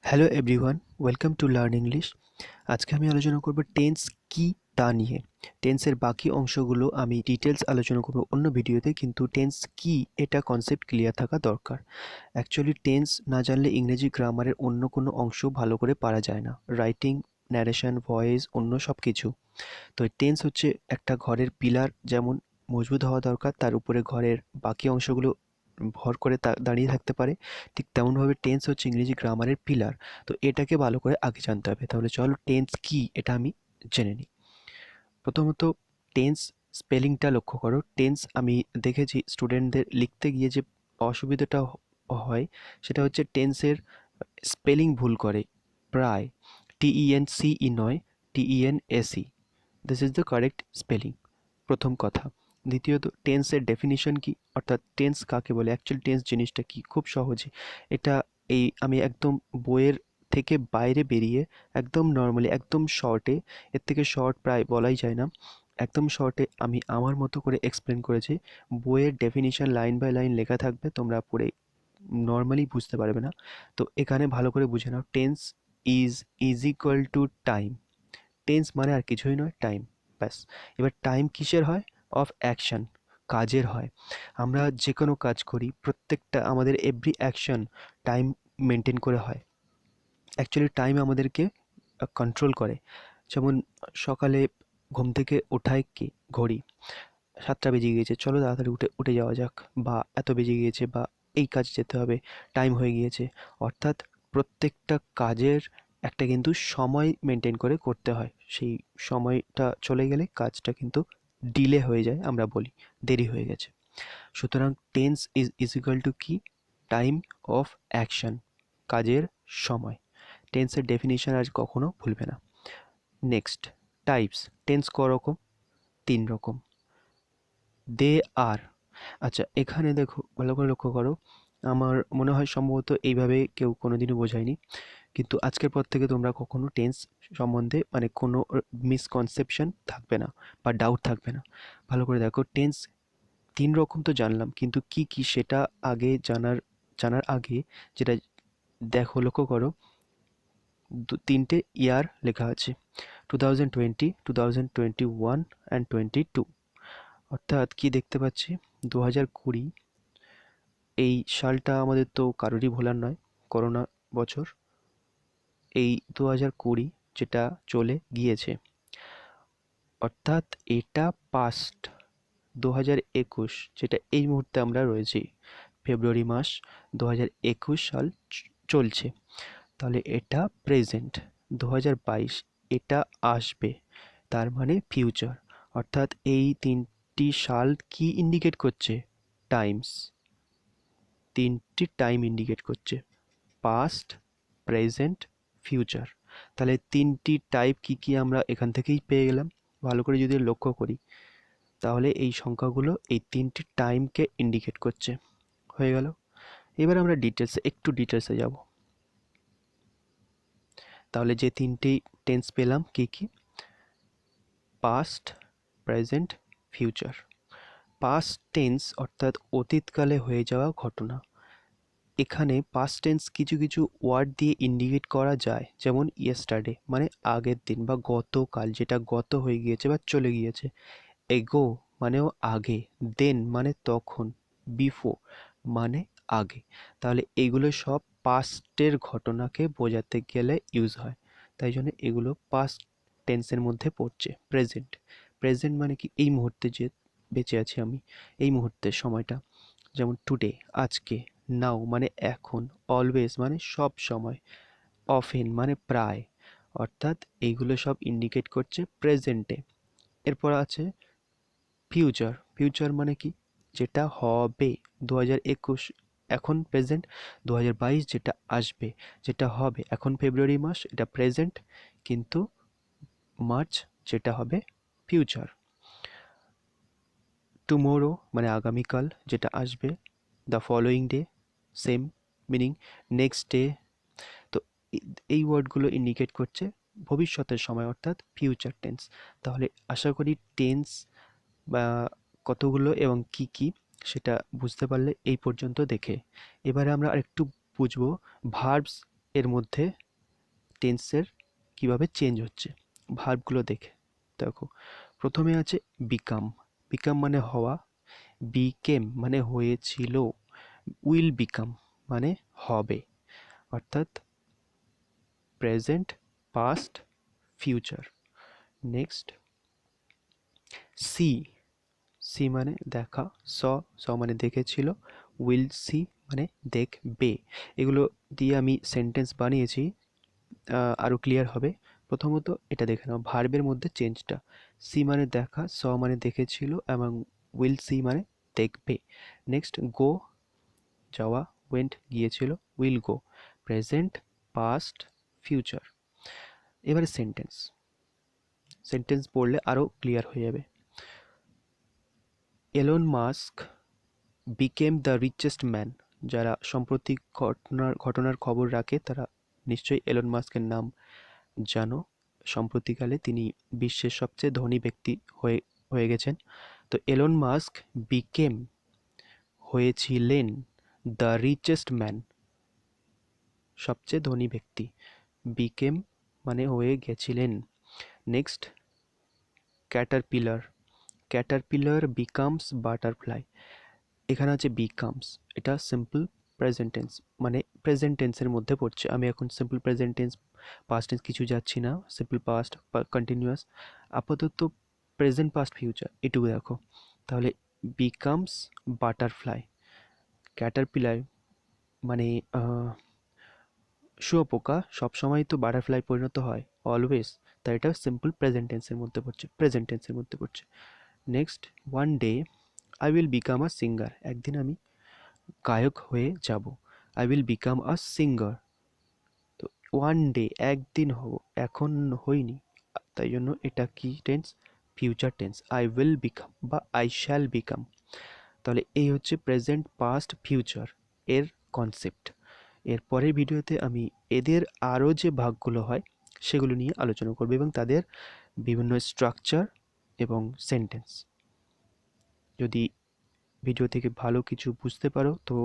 Hello everyone, welcome to learn English. আজকে আমি আলোচনা করব টেন্স কি তা নিয়ে। টেন্সের বাকি অংশগুলো আমি ডিটেলস আলোচনা করব অন্য ভিডিওতে, কিন্তু টেন্স কি এটা কনসেপ্ট ক্লিয়ার থাকা দরকার। অ্যাকচুয়ালি টেন্স না জানলে ইংরেজি গ্রামারের অন্য কোনো অংশ ভালো করে পারা যায় না, রাইটিং, ন্যারেশন, ভয়েস, অন্য সব কিছু। তো টেন্স হচ্ছে একটা ঘরের পিলার, যেমন মজবুত হওয়া দরকার, তার উপরে ঘরের বাকি অংশগুলো ভর করে দাঁড়িয়ে থাকতে পারে, ঠিক তেমনভাবে টেন্স হচ্ছে ইংরেজি গ্রামারের পিলার। তো এটাকে ভালো করে আগে জানতে হবে। তাহলে চলো টেন্স কি এটা আমি জেনে নিই। প্রথমত টেন্স স্পেলিংটা লক্ষ্য করো। টেন্স আমি দেখেছি স্টুডেন্টদের লিখতে গিয়ে যে অসুবিধাটা হয়, সেটা হচ্ছে টেন্সের স্পেলিং ভুল করে প্রায়। TENCE নয়, TENSE। This is the correct spelling, প্রথম কথা। দ্বিতীয়ত টেন্সের ডেফিনিশন কি, অর্থাৎ টেন্স কাকে বলে, অ্যাকচুয়াল টেন্স জিনিসটা কি, খুব সহজে এটা আমি একদম বইয়ের থেকে বাইরে বেরিয়ে একদম নর্মালি, একদম শর্টে, এর থেকে শর্ট প্রায় বলাই যায় না, একদম শর্টে আমি আমার মতো করে এক্সপ্লেন করেছি। বইয়ের ডেফিনিশন লাইন বাই লাইন লেখা থাকবে, তোমরা পড়ে নর্মালি বুঝতে পারবে না। তো এখানে ভালো করে বুঝে নাও, tense is equal to time. Tense মানে আর কিছুই নয়, টাইম, ব্যাস। এবার টাইম কিসের হয়? অফ অ্যাকশন, কাজের হয়। আমরা যে কোনো কাজ করি, প্রত্যেকটা আমাদের এভরি অ্যাকশন টাইম মেনটেন করে হয়। অ্যাকচুয়ালি টাইম আমাদেরকে কন্ট্রোল করে। যেমন সকালে ঘুম থেকে ওঠায় কি, ঘড়ি, 7টা বেজে গিয়েছে, চলো তাড়াতাড়ি উঠে উঠে যাওয়া যাক, বা এত বেজে গিয়েছে, বা এই কাজ যেতে হবে, টাইম হয়ে গিয়েছে। অর্থাৎ প্রত্যেকটা কাজের একটা কিন্তু সময় মেনটেন করে করতে হয়। সেই সময়টা চলে গেলে কাজটা কিন্তু ডিলে হয়ে যায়, আমরা বলি দেরি হয়ে গেছে। সুতরাং টেন্স ইজ ইকুয়াল টু কি? টাইম অফ অ্যাকশন, কাজের সময়। টেন্সের ডেফিনিশন আজ কখনো ভুলবে না। Next, types. টেন্স ক রকম? 3 রকম। দে আর, আচ্ছা এখানে দেখো, ভালো করে লক্ষ্য করো। আমার মনে হয় সম্ভবত এইভাবে কেউ কোনোদিনও বোঝায়নি, কিন্তু আজকের পর থেকে তোমরা কখনো টেন্স সম্বন্ধে মানে কোনো মিসকনসেপশন থাকবে না বা ডাউট থাকবে না। ভালো করে দেখো, টেন্স 3 রকম তো জানলাম, কিন্তু কি কি সেটা আগে জানার আগে যেটা দেখো, লক্ষ্য করো, 3টে ইয়ার লেখা আছে, 2020, 2021 অ্যান্ড 22। অর্থাৎ কি দেখতে পাচ্ছি, 2020 এই সালটা আমাদের তো কারোরই ভোলার নয়, করোনা বছর। এই 2020 যেটা চলে গিয়েছে, অর্থাৎ এটা পাস্ট। 2021 যেটা এই মুহূর্তে আমরা রয়েছি, ফেব্রুয়ারি মাস, 2021 সাল চলছে, তাহলে এটা প্রেজেন্ট। 2022 এটা আসবে, তার মানে ফিউচার। অর্থাৎ এই 3টি সাল কি ইন্ডিকেট করছে? টাইমস। 3টি টাইম ইন্ডিকেট করছে, পাস্ট, প্রেজেন্ট, ফিউচার। তাহলে 3টি টাইপ কি কি আমরা এখান থেকেই পেয়ে গেলাম। ভালো করে যদি লক্ষ্য করি, তাহলে এই সংখ্যাগুলো এই 3টি টাইমকে ইন্ডিকেট করছে। হয়ে গেল। এবার আমরা একটু ডিটেলসে যাব। তাহলে যে 3টি টেন্স পেলাম কি কি? Past, present, future. Past tense অর্থাৎ অতীতকালে হয়ে যাওয়া ঘটনা। এখানে পাস্ট টেন্স কিছু কিছু ওয়ার্ড দিয়ে ইন্ডিকেট করা যায়, যেমন ইয়েস্টারডে মানে আগের দিন বা গতকাল, যেটা গত হয়ে গিয়েছে বা চলে গিয়েছে। এগো মানেও আগে, দেন মানে তখন, বিফোর মানে আগে। তাহলে এগুলো সব পাস্টের ঘটনাকে বোঝাতে গেলে ইউজ হয়, তাই জন্য এগুলো পাস্ট টেন্সের মধ্যে পড়ছে। প্রেজেন্ট, প্রেজেন্ট মানে কি? এই মুহূর্তে যে বেঁচে আছি আমি, এই মুহূর্তের সময়টা, যেমন টুডে আজকে, নাও মানে এখন, অলওয়েজ মানে সব সময়, অফেন মানে প্রায়। অর্থাৎ এইগুলো সব ইন্ডিকেট করছে প্রেজেন্টে। এরপর আছে ফিউচার। ফিউচার মানে কি? যেটা হবে। 2021 এখন প্রেজেন্ট, 2022 যেটা আসবে, যেটা হবে। এখন ফেব্রুয়ারি মাস, এটা প্রেজেন্ট, কিন্তু মার্চ যেটা হবে ফিউচার। টুমোরো মানে আগামীকাল, যেটা আসবে। The following day, same meaning, next day. তো এই ওয়ার্ডগুলো ইন্ডিকেট করছে ভবিষ্যতের সময়, অর্থাৎ ফিউচার টেন্স। তাহলে আশা করি টেন্স বা কতগুলো এবং কি কি সেটা বুঝতে পারলে এই পর্যন্ত দেখে। এবারে আমরা আরেকটু বুঝবো ভার্বস এর মধ্যে টেন্সের কিভাবে চেঞ্জ হচ্ছে ভার্বগুলো দেখো। প্রথমে আছে বিকাম। বিকাম মানে হওয়া, বিকেম মানে হয়েছিল, উইল বিকাম মানে হবে, অর্থাৎ present, past, future. Next C. C মানে দেখা, স মানে দেখেছিল, উইল সি মানে দেখবে। এগুলো দিয়ে আমি সেন্টেন্স বানিয়েছি, আরও ক্লিয়ার হবে। প্রথমত এটা দেখে নাও ভার্বের মধ্যে চেঞ্জটা। সি মানে দেখা, স মানে দেখেছিল এবং উইল সি মানে দেখবে। নেক্সট গো যাওয়া, ওয়েন্ট গিয়েছিল, will go. Present, past, future. এবারে সেন্টেন্স। সেন্টেন্স পড়লে আরও ক্লিয়ার হয়ে যাবে। Elon Musk became the richest man. যারা সম্প্রতি ঘটনার খবর রাখে তারা নিশ্চয়ই এলন মাস্কের নাম জানো। সম্প্রতিকালে তিনি বিশ্বের সবচেয়ে ধনী ব্যক্তি হয়ে গেছেন। তো এলন মাস্ক বিকেম হয়েছিলেন দ্য রিচেস্ট ম্যান, সবচেয়ে ধনী ব্যক্তি। বিকেম মানে হয়ে গেছিলেন। Next Caterpillar. Caterpillar becomes butterfly. এখানে আছে বিকামস, এটা সিম্পল প্রেজেন্ট টেন্স, মানে প্রেজেন্ট টেন্সের মধ্যে পড়ছে। আমি এখন simple present tense, past tense কিছু যাচ্ছি না, সিম্পল পাস্ট, কন্টিনিউয়াস। আপাতত প্রেজেন্ট, পাস্ট, ফিউচার এটুকু দেখো। তাহলে বিকামস বাটারফ্লাই। ক্যাটারপিলার মানে শুঁয়োপোকা সবসময় তো বাটারফ্লাই পরিণত হয়, অলওয়েজ। তাই এটা সিম্পল প্রেজেন্ট টেন্সের মধ্যে পড়ছে, প্রেজেন্ট টেন্সের মধ্যে পড়ছে। Next one day I will become a singer. একদিন আমি গায়ক হয়ে যাব। I will become a singer. তো ওয়ান ডে একদিন হব, এখন হইনি, তাই জন্য এটা কি tense? Future tense. I will become বা আই শ্যাল বিকাম। তাহলে এই হচ্ছে প্রেজেন্ট, পাস্ট, ফিউচার এর কনসেপ্ট। এর পরের ভিডিওতে আমি এদের আরও যে ভাগগুলো হয় সেগুলো নিয়ে আলোচনা করব এবং তাদের বিভিন্ন স্ট্রাকচার এবং সেন্টেন্স। যদি ভিডিও থেকে ভালো কিছু বুঝতে পারো তো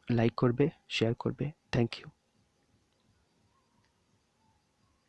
লাইক করবে, শেয়ার করবে। Thank you.